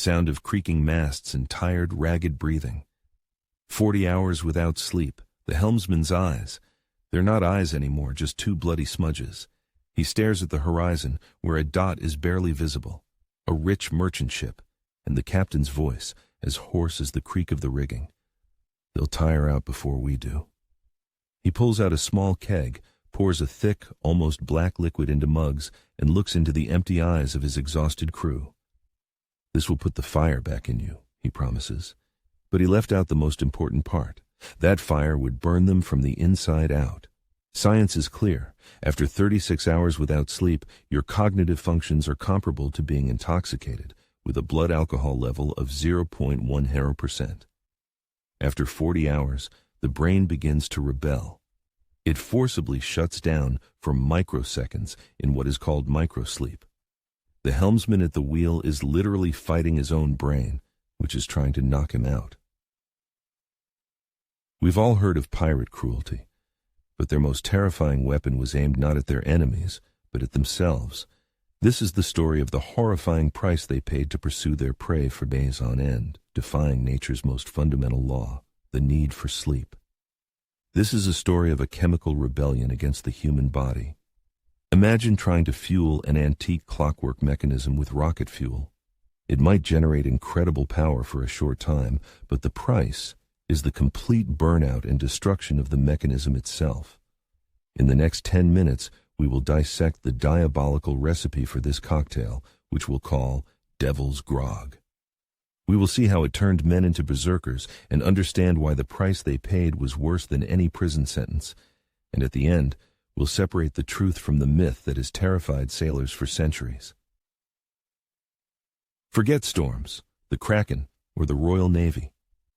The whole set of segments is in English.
sound of creaking masts and tired, ragged breathing. 40 hours without sleep, the helmsman's eyes. They're not eyes anymore, just two bloody smudges. He stares at the horizon, where a dot is barely visible. A rich merchant ship, and the captain's voice, as hoarse as the creak of the rigging. They'll tire out before we do. He pulls out a small keg, pours a thick, almost black liquid into mugs, and looks into the empty eyes of his exhausted crew. This will put the fire back in you, he promises. But he left out the most important part. That fire would burn them from the inside out. Science is clear. After 36 hours without sleep, your cognitive functions are comparable to being intoxicated, with a blood alcohol level of 0.10%. After 40 hours, the brain begins to rebel. It forcibly shuts down for microseconds in what is called microsleep. The helmsman at the wheel is literally fighting his own brain, which is trying to knock him out. We've all heard of pirate cruelty, but their most terrifying weapon was aimed not at their enemies, but at themselves. This is the story of the horrifying price they paid to pursue their prey for days on end, defying nature's most fundamental law, the need for sleep. This is a story of a chemical rebellion against the human body. Imagine trying to fuel an antique clockwork mechanism with rocket fuel. It might generate incredible power for a short time, but the price is the complete burnout and destruction of the mechanism itself. In the next 10 minutes, we will dissect the diabolical recipe for this cocktail, which we'll call Devil's Grog. We will see how it turned men into berserkers and understand why the price they paid was worse than any prison sentence. And at the end, we'll separate the truth from the myth that has terrified sailors for centuries. Forget storms, the Kraken, or the Royal Navy.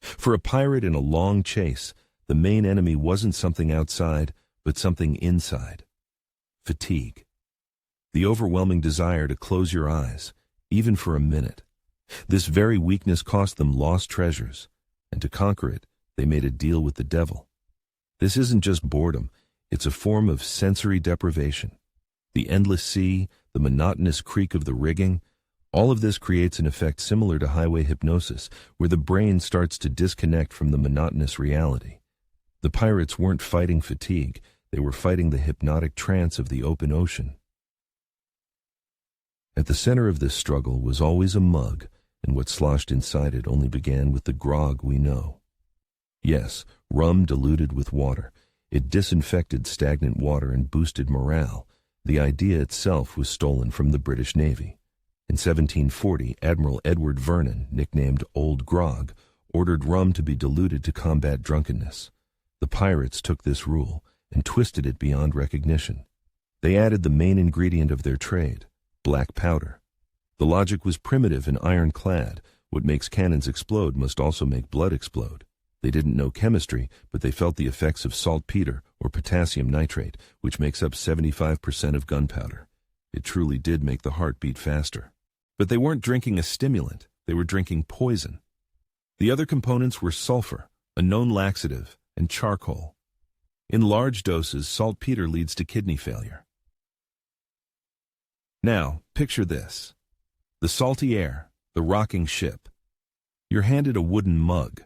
For a pirate in a long chase, the main enemy wasn't something outside, but something inside. Fatigue. The overwhelming desire to close your eyes, even for a minute. This very weakness cost them lost treasures, and to conquer it, they made a deal with the devil. This isn't just boredom, it's a form of sensory deprivation. The endless sea, the monotonous creak of the rigging, all of this creates an effect similar to highway hypnosis, where the brain starts to disconnect from the monotonous reality. The pirates weren't fighting fatigue, they were fighting the hypnotic trance of the open ocean. At the center of this struggle was always a mug, and what sloshed inside it only began with the grog we know. Yes, rum diluted with water. It disinfected stagnant water and boosted morale. The idea itself was stolen from the British Navy. In 1740, Admiral Edward Vernon, nicknamed Old Grog, ordered rum to be diluted to combat drunkenness. The pirates took this rule and twisted it beyond recognition. They added the main ingredient of their trade, black powder. The logic was primitive and ironclad. What makes cannons explode must also make blood explode. They didn't know chemistry, but they felt the effects of saltpeter or potassium nitrate, which makes up 75% of gunpowder. It truly did make the heart beat faster. But they weren't drinking a stimulant, they were drinking poison. The other components were sulfur, a known laxative, and charcoal. In large doses, saltpeter leads to kidney failure. Now, picture this. The salty air, the rocking ship. You're handed a wooden mug.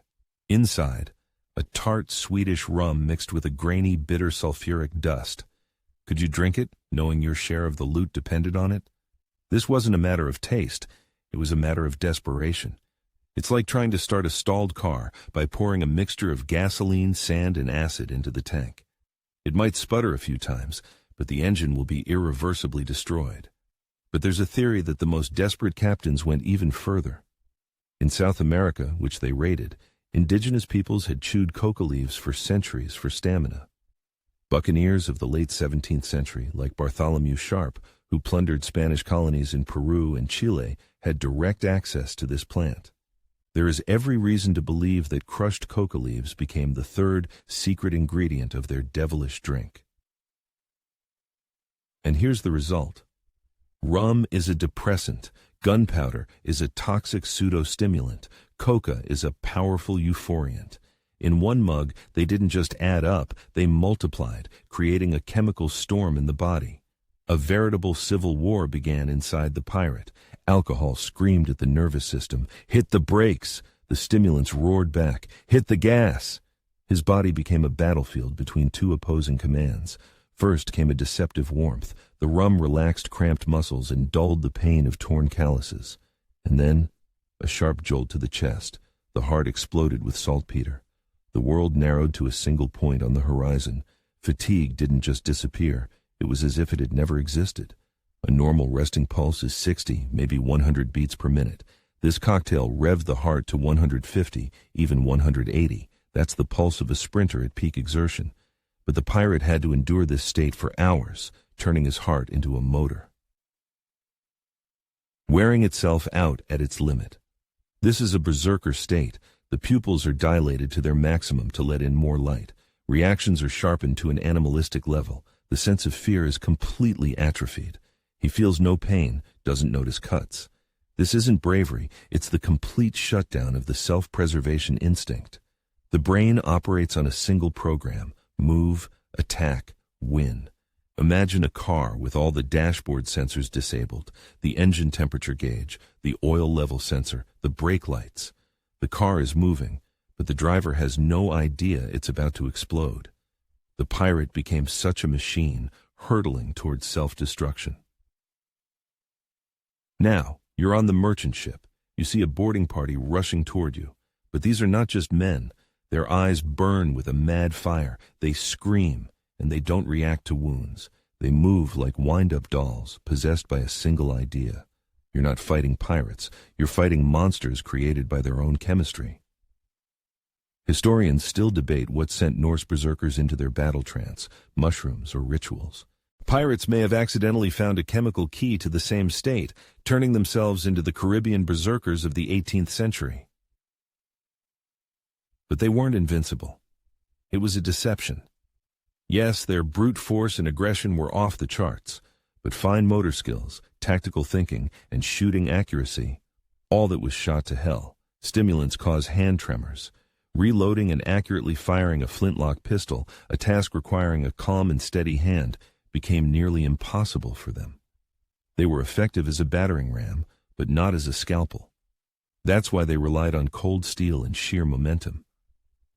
Inside, a tart Swedish rum mixed with a grainy, bitter sulfuric dust. Could you drink it, knowing your share of the loot depended on it? This wasn't a matter of taste, it was a matter of desperation. It's like trying to start a stalled car by pouring a mixture of gasoline, sand, and acid into the tank. It might sputter a few times, but the engine will be irreversibly destroyed. But there's a theory that the most desperate captains went even further. In South America, which they raided, indigenous peoples had chewed coca leaves for centuries for stamina. Buccaneers of the late 17th century, like Bartholomew Sharp, who plundered Spanish colonies in Peru and Chile, had direct access to this plant. There is every reason to believe that crushed coca leaves became the third secret ingredient of their devilish drink. And here's the result. Rum is a depressant, gunpowder is a toxic pseudo-stimulant, coca is a powerful euphoriant. In one mug, they didn't just add up, they multiplied, creating a chemical storm in the body. A veritable civil war began inside the pirate. Alcohol screamed at the nervous system. Hit the brakes! The stimulants roared back. Hit the gas! His body became a battlefield between two opposing commands. First came a deceptive warmth. The rum relaxed cramped muscles and dulled the pain of torn calluses. And then, a sharp jolt to the chest. The heart exploded with saltpeter. The world narrowed to a single point on the horizon. Fatigue didn't just disappear. It was as if it had never existed. A normal resting pulse is 60, maybe 100 beats per minute. This cocktail revved the heart to 150, even 180. That's the pulse of a sprinter at peak exertion. But the pirate had to endure this state for hours, turning his heart into a motor, wearing itself out at its limit. This is a berserker state. The pupils are dilated to their maximum to let in more light. Reactions are sharpened to an animalistic level. The sense of fear is completely atrophied. He feels no pain, doesn't notice cuts. This isn't bravery, it's the complete shutdown of the self-preservation instinct. The brain operates on a single program: move, attack, win. Imagine a car with all the dashboard sensors disabled, the engine temperature gauge, the oil level sensor, the brake lights. The car is moving, but the driver has no idea it's about to explode. The pirate became such a machine, hurtling towards self-destruction. Now, you're on the merchant ship. You see a boarding party rushing toward you. But these are not just men. Their eyes burn with a mad fire. They scream, and they don't react to wounds. They move like wind-up dolls, possessed by a single idea. You're not fighting pirates. You're fighting monsters created by their own chemistry. Historians still debate what sent Norse berserkers into their battle trance, mushrooms or rituals. Pirates may have accidentally found a chemical key to the same state, turning themselves into the Caribbean berserkers of the 18th century. But they weren't invincible. It was a deception. Yes, their brute force and aggression were off the charts, but fine motor skills, tactical thinking, and shooting accuracy, all that was shot to hell. Stimulants cause hand tremors. Reloading and accurately firing a flintlock pistol, a task requiring a calm and steady hand, became nearly impossible for them. They were effective as a battering ram, but not as a scalpel. That's why they relied on cold steel and sheer momentum.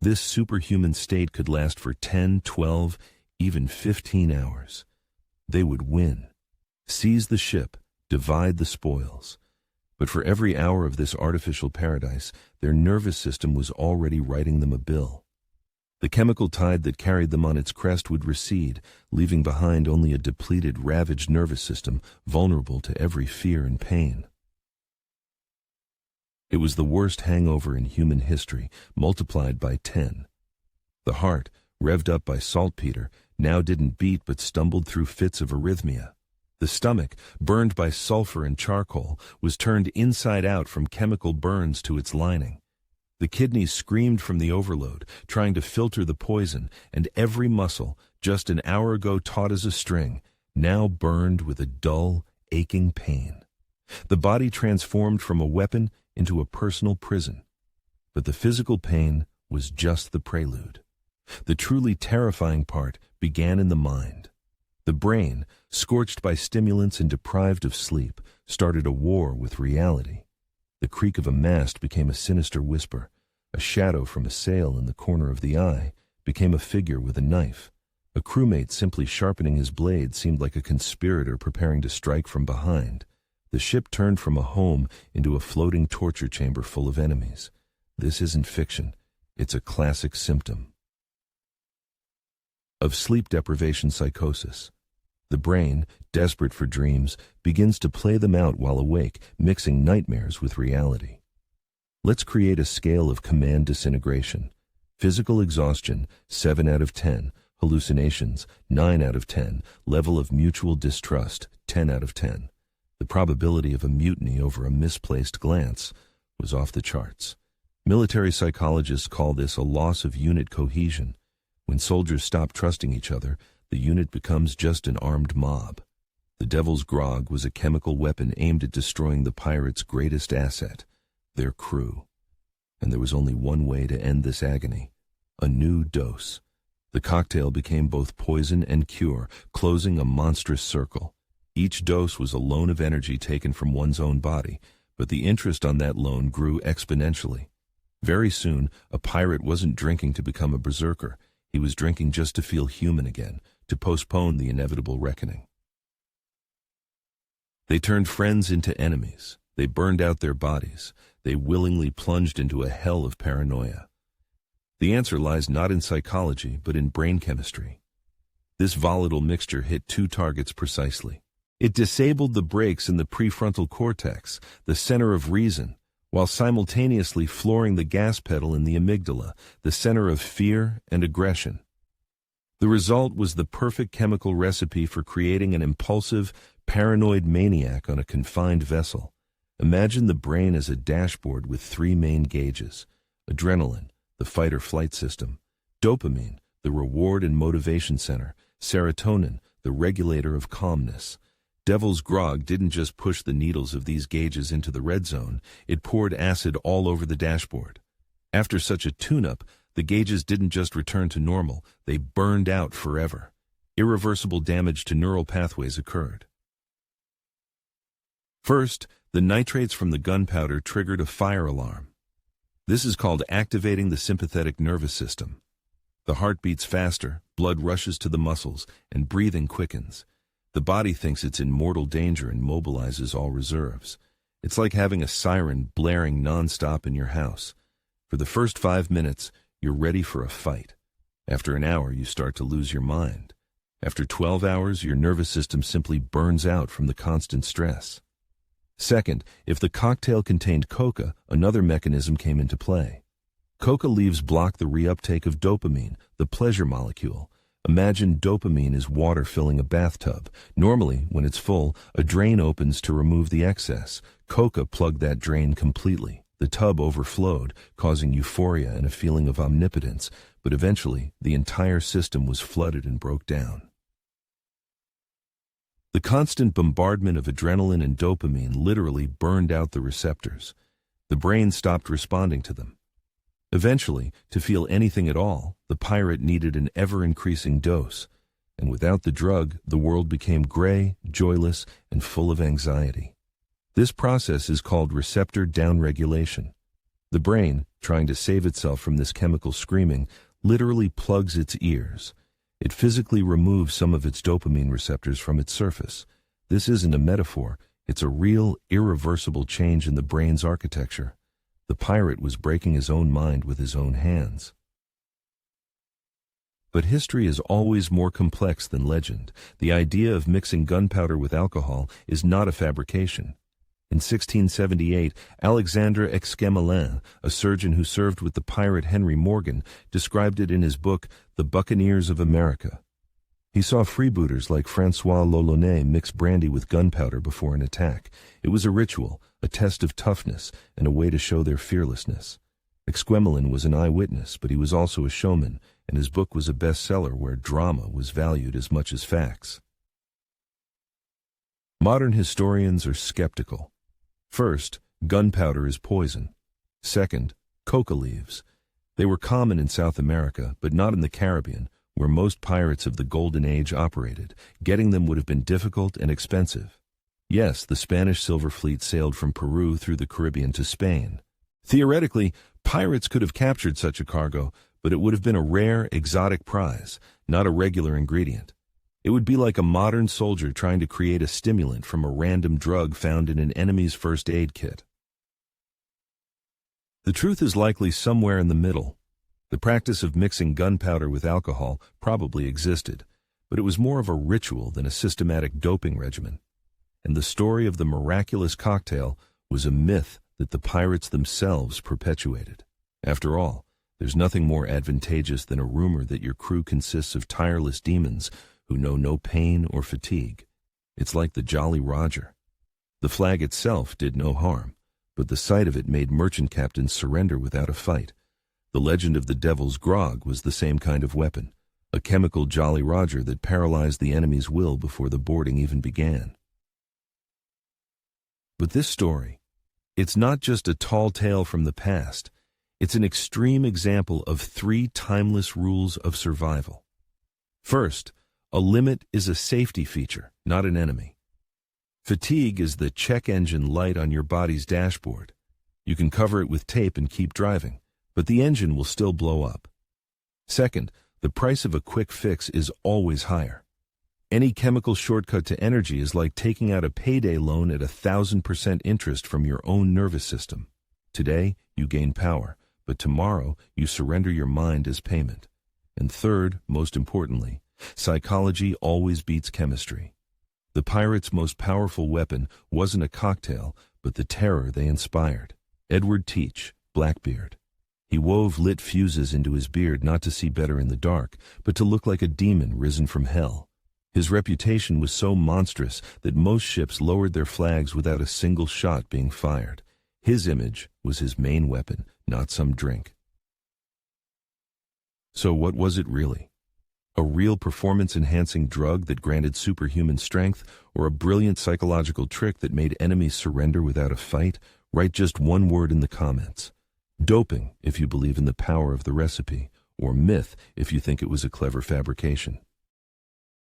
This superhuman state could last for 10, 12, even 15 hours. They would win, seize the ship, divide the spoils. But for every hour of this artificial paradise, their nervous system was already writing them a bill. The chemical tide that carried them on its crest would recede, leaving behind only a depleted, ravaged nervous system, vulnerable to every fear and pain. It was the worst hangover in human history, multiplied by 10. The heart, revved up by saltpeter, now didn't beat but stumbled through fits of arrhythmia. The stomach, burned by sulfur and charcoal, was turned inside out from chemical burns to its lining. The kidneys screamed from the overload, trying to filter the poison, and every muscle, just an hour ago taut as a string, now burned with a dull, aching pain. The body transformed from a weapon into a personal prison. But the physical pain was just the prelude. The truly terrifying part began in the mind. The brain, scorched by stimulants and deprived of sleep, started a war with reality. The creak of a mast became a sinister whisper. A shadow from a sail in the corner of the eye became a figure with a knife. A crewmate simply sharpening his blade seemed like a conspirator preparing to strike from behind. The ship turned from a home into a floating torture chamber full of enemies. This isn't fiction. It's a classic symptom of sleep deprivation psychosis. The brain, desperate for dreams, begins to play them out while awake, mixing nightmares with reality. Let's create a scale of command disintegration. Physical exhaustion, 7 out of 10. Hallucinations, 9 out of 10. Level of mutual distrust, 10 out of 10. The probability of a mutiny over a misplaced glance was off the charts. Military psychologists call this a loss of unit cohesion. When soldiers stop trusting each other, the unit becomes just an armed mob. The Devil's Grog was a chemical weapon aimed at destroying the pirates' greatest asset, their crew. And there was only one way to end this agony: a new dose. The cocktail became both poison and cure, closing a monstrous circle. Each dose was a loan of energy taken from one's own body, but the interest on that loan grew exponentially. Very soon, a pirate wasn't drinking to become a berserker. He was drinking just to feel human again, to postpone the inevitable reckoning. They turned friends into enemies. They burned out their bodies. They willingly plunged into a hell of paranoia. The answer lies not in psychology, but in brain chemistry. This volatile mixture hit two targets precisely. It disabled the brakes in the prefrontal cortex, the center of reason, while simultaneously flooring the gas pedal in the amygdala, the center of fear and aggression. The result was the perfect chemical recipe for creating an impulsive, paranoid maniac on a confined vessel. Imagine the brain as a dashboard with three main gauges: adrenaline, the fight-or-flight system; dopamine, the reward and motivation center; serotonin, the regulator of calmness. Devil's Grog didn't just push the needles of these gauges into the red zone, it poured acid all over the dashboard. After such a tune-up, the gauges didn't just return to normal, they burned out forever. Irreversible damage to neural pathways occurred. First, the nitrates from the gunpowder triggered a fire alarm. This is called activating the sympathetic nervous system. The heart beats faster, blood rushes to the muscles, and breathing quickens. The body thinks it's in mortal danger and mobilizes all reserves. It's like having a siren blaring non-stop in your house. For the first 5 minutes, you're ready for a fight. After an hour, you start to lose your mind. After 12 hours, your nervous system simply burns out from the constant stress. Second, if the cocktail contained coca, another mechanism came into play. Coca leaves block the reuptake of dopamine, the pleasure molecule. Imagine dopamine is water filling a bathtub. Normally, when it's full, a drain opens to remove the excess. Coca plugged that drain completely. The tub overflowed, causing euphoria and a feeling of omnipotence, but eventually, the entire system was flooded and broke down. The constant bombardment of adrenaline and dopamine literally burned out the receptors. The brain stopped responding to them. Eventually, to feel anything at all, the pirate needed an ever-increasing dose, and without the drug, the world became gray, joyless, and full of anxiety. This process is called receptor downregulation. The brain, trying to save itself from this chemical screaming, literally plugs its ears. It physically removes some of its dopamine receptors from its surface. This isn't a metaphor, it's a real, irreversible change in the brain's architecture. The pirate was breaking his own mind with his own hands. But history is always more complex than legend. The idea of mixing gunpowder with alcohol is not a fabrication. In 1678, Alexandre Exquemelin, a surgeon who served with the pirate Henry Morgan, described it in his book, The Buccaneers of America. He saw freebooters like Francois L'Olonnais mix brandy with gunpowder before an attack. It was a ritual, a test of toughness, and a way to show their fearlessness. Exquemelin was an eyewitness, but he was also a showman, and his book was a bestseller where drama was valued as much as facts. Modern historians are skeptical. First, gunpowder is poison. Second, coca leaves. They were common in South America, but not in the Caribbean, where most pirates of the Golden Age operated. Getting them would have been difficult and expensive. Yes, the Spanish Silver Fleet sailed from Peru through the Caribbean to Spain. Theoretically, pirates could have captured such a cargo, but it would have been a rare, exotic prize, not a regular ingredient. It would be like a modern soldier trying to create a stimulant from a random drug found in an enemy's first aid kit. The truth is likely somewhere in the middle. The practice of mixing gunpowder with alcohol probably existed, but it was more of a ritual than a systematic doping regimen. And the story of the miraculous cocktail was a myth that the pirates themselves perpetuated. After all, there's nothing more advantageous than a rumor that your crew consists of tireless demons who know no pain or fatigue. It's like the Jolly Roger. The flag itself did no harm, but the sight of it made merchant captains surrender without a fight. The legend of the Devil's Grog was the same kind of weapon, a chemical Jolly Roger that paralyzed the enemy's will before the boarding even began. But this story, it's not just a tall tale from the past. It's an extreme example of 3 timeless rules of survival. First, a limit is a safety feature, not an enemy. Fatigue is the check engine light on your body's dashboard. You can cover it with tape and keep driving, but the engine will still blow up. Second, the price of a quick fix is always higher. Any chemical shortcut to energy is like taking out a payday loan at 1,000% interest from your own nervous system. Today, you gain power, but tomorrow, you surrender your mind as payment. And third, most importantly, psychology always beats chemistry. The pirates' most powerful weapon wasn't a cocktail, but the terror they inspired. Edward Teach, Blackbeard. He wove lit fuses into his beard not to see better in the dark, but to look like a demon risen from hell. His reputation was so monstrous that most ships lowered their flags without a single shot being fired. His image was his main weapon, not some drink. So what was it really? A real performance-enhancing drug that granted superhuman strength, or a brilliant psychological trick that made enemies surrender without a fight? Write just one word in the comments. Doping, if you believe in the power of the recipe, or myth if you think it was a clever fabrication.